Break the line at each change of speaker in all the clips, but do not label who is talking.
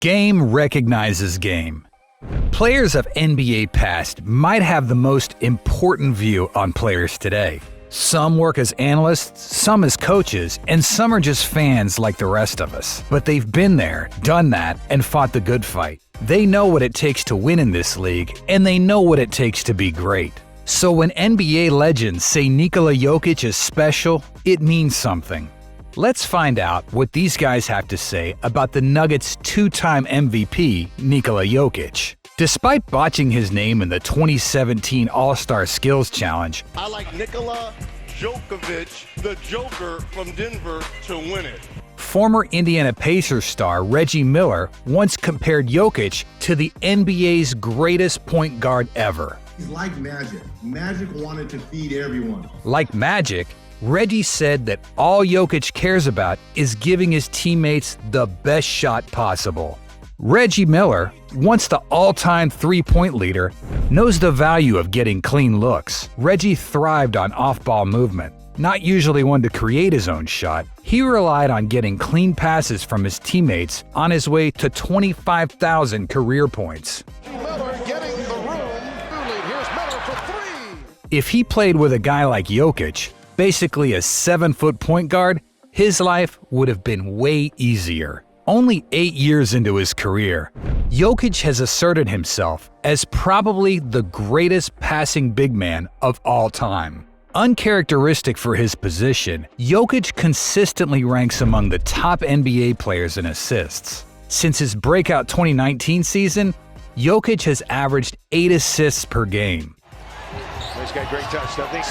Game recognizes game. Players of NBA past might have the most important view on players today. Some work as analysts, some as coaches, and some are just fans like the rest of us. But they've been there, done that, and fought the good fight. They know what it takes to win in this league, and they know what it takes to be great. So when NBA legends say Nikola Jokic is special, it means something. Let's find out what these guys have to say about the Nuggets' two-time MVP, Nikola Jokic. Despite botching his name in the 2017 All-Star Skills Challenge,
I like Nikola Jokic, the Joker from Denver, to win it.
Former Indiana Pacers star Reggie Miller once compared Jokic to the NBA's greatest point guard ever.
He's like magic. Magic wanted to feed everyone.
Like magic, Reggie said that all Jokic cares about is giving his teammates the best shot possible. Reggie Miller, once the all-time three-point leader, knows the value of getting clean looks. Reggie thrived on off-ball movement. Not usually one to create his own shot, he relied on getting clean passes from his teammates on his way to 25,000 career points.
Miller getting the room. Here's Miller for three.
If he played with a guy like Jokic, basically a 7-foot point guard, his life would have been way easier. Only 8 years into his career, Jokic has asserted himself as probably the greatest passing big man of all time. Uncharacteristic for his position, Jokic consistently ranks among the top NBA players in assists. Since his breakout 2019 season, Jokic has averaged 8 assists per game.
He's got great touch, doesn't he?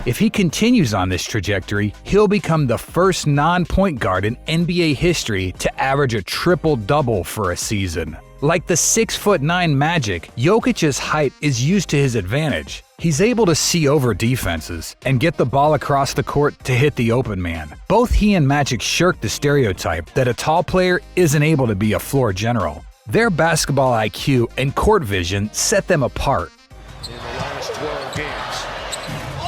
If he continues on this trajectory, he'll become the first non-point guard in NBA history to average a triple-double for a season. Like the 6'9" Magic, Jokic's height is used to his advantage. He's able to see over defenses and get the ball across the court to hit the open man. Both he and Magic shirk the stereotype that a tall player isn't able to be a floor general. Their basketball IQ and court vision set them apart.
In the last 12 games.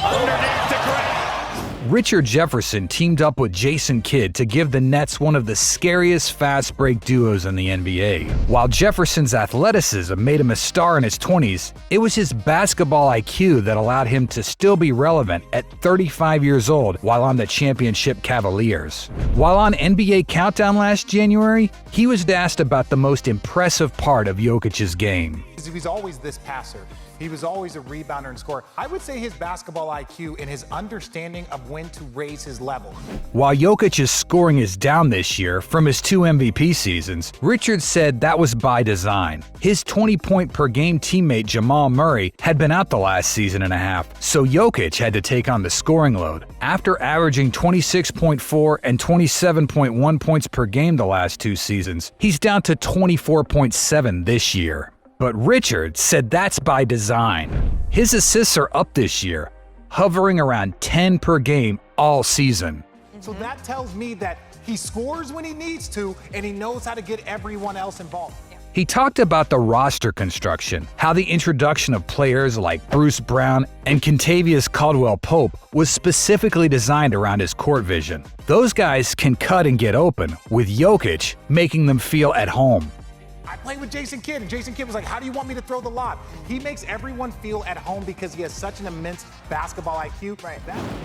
Underneath the ground.
Richard Jefferson teamed up with Jason Kidd to give the Nets one of the scariest fast break duos in the NBA. While Jefferson's athleticism made him a star in his 20s, it was his basketball IQ that allowed him to still be relevant at 35 years old while on the championship Cavaliers. While on NBA Countdown last January, he was asked about the most impressive part of Jokic's game.
He's always this passer. He was always a rebounder and scorer. I would say his basketball IQ and his understanding of when to raise his level.
While Jokic's scoring is down this year from his 2 MVP seasons, Richard said that was by design. His 20-point-per-game teammate Jamal Murray had been out the last season and a half, so Jokic had to take on the scoring load. After averaging 26.4 and 27.1 points per game the last 2 seasons, he's down to 24.7 this year. But Richard said that's by design. His assists are up this year, hovering around 10 per game all season.
So that tells me that he scores when he needs to, and he knows how to get everyone else involved.
He talked about the roster construction, how the introduction of players like Bruce Brown and Kentavious Caldwell-Pope was specifically designed around his court vision. Those guys can cut and get open, with Jokic making them feel at home.
I played with Jason Kidd, and Jason Kidd was like, how do you want me to throw the lob? He makes everyone feel at home because he has such an immense basketball IQ. Right.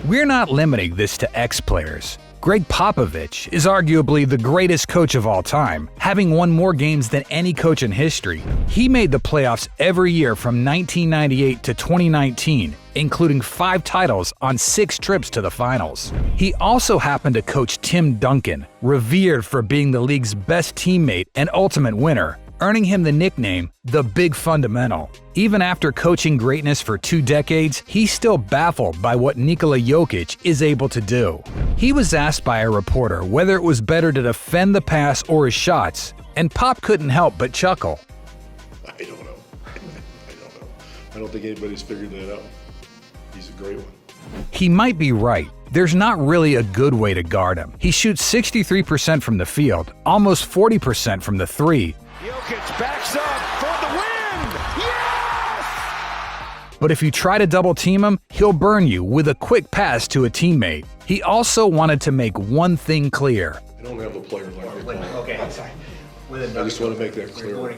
We're not limiting this to ex-players. Greg Popovich is arguably the greatest coach of all time, having won more games than any coach in history. He made the playoffs every year from 1998 to 2019, including 5 titles on 6 trips to the finals. He also happened to coach Tim Duncan, revered for being the league's best teammate and ultimate winner, earning him the nickname the Big Fundamental. Even after coaching greatness for 2 decades, he's still baffled by what Nikola Jokic is able to do. He was asked by a reporter whether it was better to defend the pass or his shots, and Pop couldn't help but chuckle.
I don't know. I don't think anybody's figured that out. He's a great one.
He might be right. There's not really a good way to guard him. He shoots 63% from the field, almost 40% from the 3.
Jokic backs up for the win! Yes!
But if you try to double team him, he'll burn you with a quick pass to a teammate. He also wanted to make one thing clear.
I I don't have a player like that.
Okay, I'm sorry.
I just want to make that clear.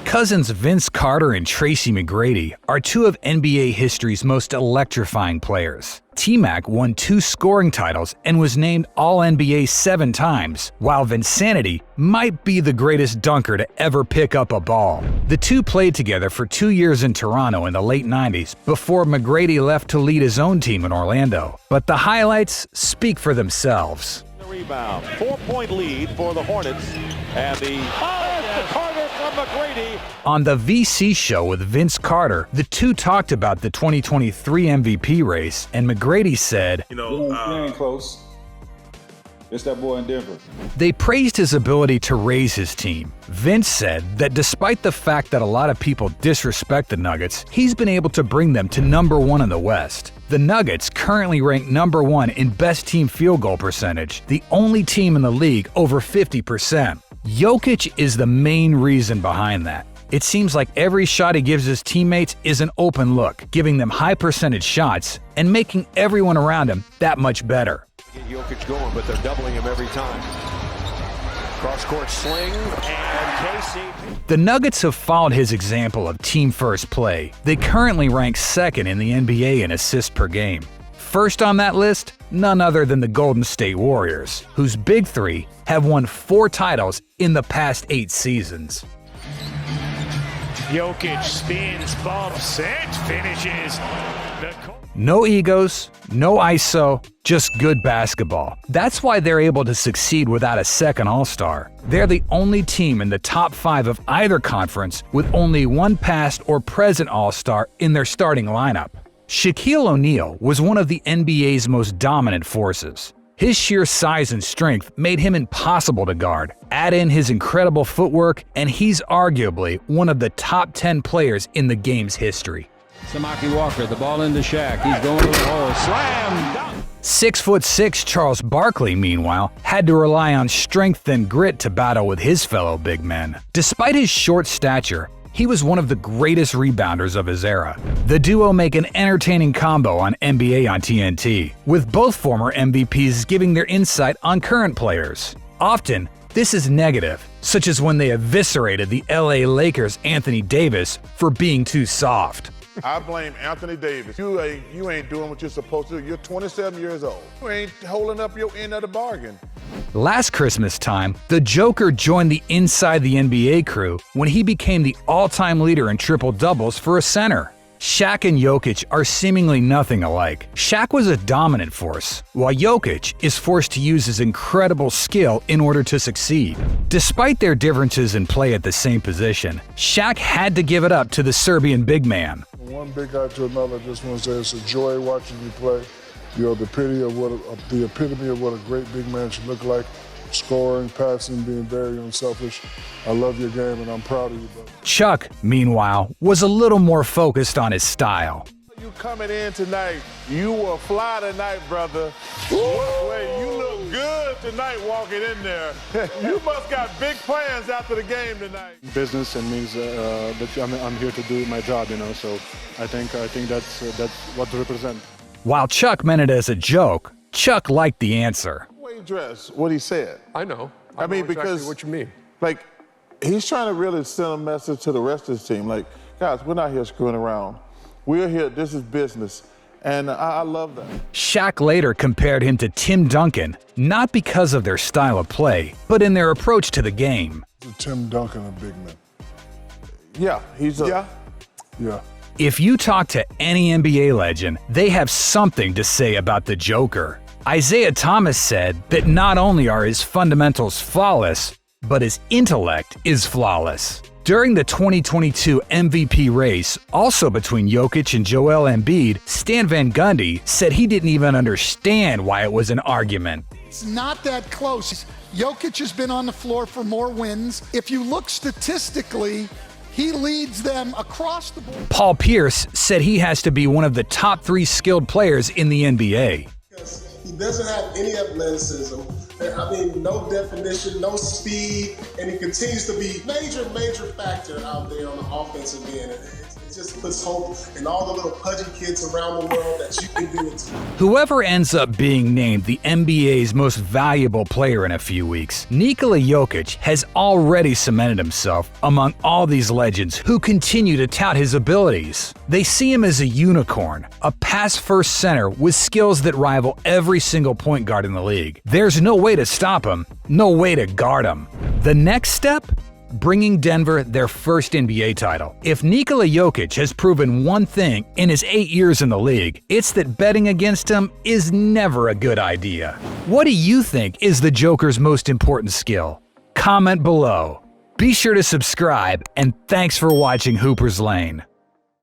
Cousins Vince Carter and Tracy McGrady are two of NBA history's most electrifying players. T-Mac won 2 scoring titles and was named All-NBA 7 times, while Vinsanity might be the greatest dunker to ever pick up a ball. The two played together for 2 years in Toronto in the late 90s before McGrady left to lead his own team in Orlando. But the highlights speak for themselves.
Rebound, 4-point lead for the Hornets, and the Carter from McGrady.
On the VC show with Vince Carter, the two talked about the 2023 MVP race, and McGrady said,
we ain't close. It's that boy in Denver.
They praised his ability to raise his team. Vince said that despite the fact that a lot of people disrespect the Nuggets, he's been able to bring them to #1 in the West. The Nuggets currently rank #1 in best team field goal percentage, the only team in the league over 50%. Jokic is the main reason behind that. It seems like every shot he gives his teammates is an open look, giving them high percentage shots and making everyone around him that much better.
Get Jokic going, but they're doubling him every time. Cross-court sling, and Casey.
The Nuggets have followed his example of team-first play. They currently rank 2nd in the NBA in assists per game. First on that list, none other than the Golden State Warriors, whose Big Three have won 4 titles in the past 8 seasons.
Jokic spins, bumps, and finishes.
No egos, no ISO, just good basketball. That's why they're able to succeed without a second All-Star. They're the only team in the top 5 of either conference with only 1 past or present All-Star in their starting lineup. Shaquille O'Neal was one of the NBA's most dominant forces. His sheer size and strength made him impossible to guard. Add in his incredible footwork, and he's arguably one of the top 10 players in the game's history.
Samaki Walker, the ball into Shaq. He's going to the hole. Slam! Dunk!
6'6" Charles Barkley, meanwhile, had to rely on strength and grit to battle with his fellow big men. Despite his short stature, he was one of the greatest rebounders of his era. The duo make an entertaining combo on NBA on TNT, with both former MVPs giving their insight on current players. Often, this is negative, such as when they eviscerated the LA Lakers' Anthony Davis for being too soft.
I blame Anthony Davis. You ain't doing what you're supposed to do. You're 27 years old. You ain't holding up your end of the bargain.
Last Christmas time, the Joker joined the Inside the NBA crew when he became the all-time leader in triple-doubles for a center. Shaq and Jokic are seemingly nothing alike. Shaq was a dominant force, while Jokic is forced to use his incredible skill in order to succeed. Despite their differences in play at the same position, Shaq had to give it up to the Serbian big man.
One big guy to another, I just want to say it's a joy watching you play. You're the epitome of what a great big man should look like. Scoring, passing, being very unselfish. I love your game and I'm proud of you, brother.
Chuck, meanwhile, was a little more focused on his style.
You coming in tonight, you were fly tonight, brother. Wait, you look good tonight walking in there. You must got big plans after the game tonight.
Business and means that I'm here to do my job, so I think that's what to represent.
While Chuck meant it as a joke, Chuck liked the answer.
The way he dressed, what he said.
I know.
I mean,
exactly
because
what you mean.
Like, he's trying to really send a message to the rest of his team. Like, guys, we're not here screwing around. We're here, this is business. And I love that.
Shaq later compared him to Tim Duncan, not because of their style of play, but in their approach to the game.
Tim Duncan, a big man.
Yeah, he's a...
Yeah.
If you talk to any NBA legend, they have something to say about the Joker. Isaiah Thomas said that not only are his fundamentals flawless, but his intellect is flawless. During the 2022 MVP race, also between Jokic and Joel Embiid, Stan Van Gundy said he didn't even understand why it was an argument.
It's not that close. Jokic has been on the floor for more wins. If you look statistically, he leads them across the board.
Paul Pierce said he has to be one of the top 3 skilled players in the NBA.
He doesn't have any athleticism. I mean, no definition, no speed, and he continues to be major factor out there on the offensive end. just puts hope in all the little pudgy kids around the world that you can do it too.
Whoever ends up being named the NBA's most valuable player in a few weeks, Nikola Jokic has already cemented himself among all these legends who continue to tout his abilities. They see him as a unicorn, a pass-first center with skills that rival every single point guard in the league. There's no way to stop him, no way to guard him. The next step? Bringing Denver their first NBA title. If Nikola Jokic has proven one thing in his 8 years in the league, it's that betting against him is never a good idea. What do you think is the Joker's most important skill? Comment below. Be sure to subscribe, and thanks for watching Hooper's Lane.